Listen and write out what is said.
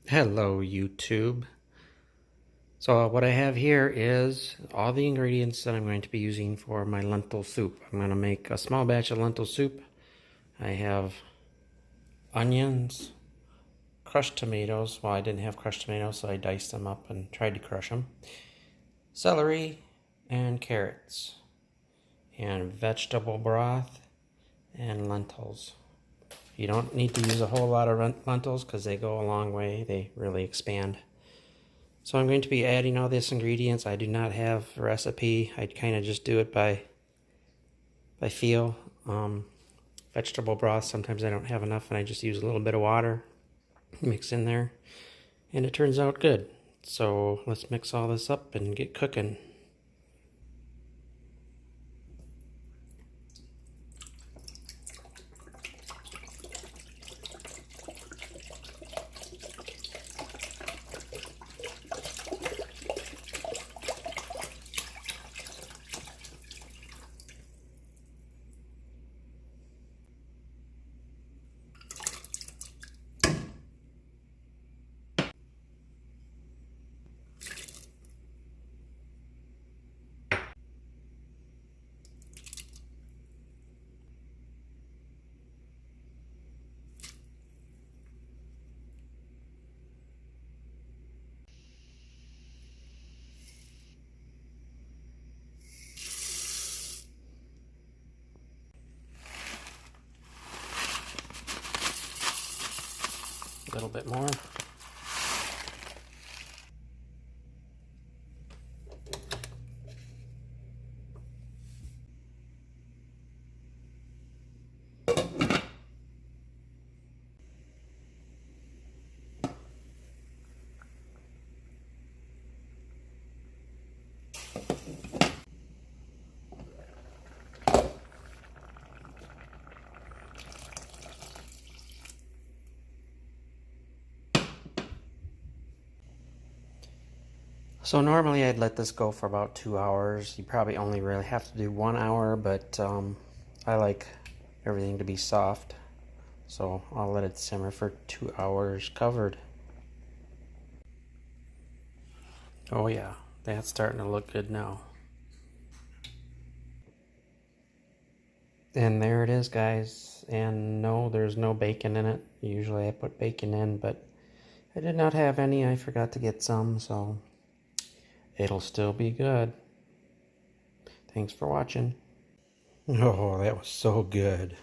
Hello YouTube. So what I have here is all the ingredients that I'm going to be using for my lentil soup. I'm going to make a small batch of lentil soup. I have onions, crushed tomatoes. Well, I didn't have crushed tomatoes, so I diced them up and tried to crush them. Celery and carrots and vegetable broth and lentils. You don't need to use a whole lot of lentils because they go a long way. They really expand. So I'm going to be adding all these ingredients. I do not have a recipe. I kind of just do it by feel. Vegetable broth, sometimes I don't have enough and I just use a little bit of water, mix in there, and it turns out good. So let's mix all this up and get cooking. A little bit more. So normally I'd let this go for about 2 hours. You probably only really have to do 1 hour, but I like everything to be soft. So I'll let it simmer for 2 hours covered. Oh yeah, that's starting to look good now. And there it is, guys. And no, there's no bacon in it. Usually I put bacon in, but I did not have any. I forgot to get some, so it'll still be good. Thanks for watching. Oh, that was so good.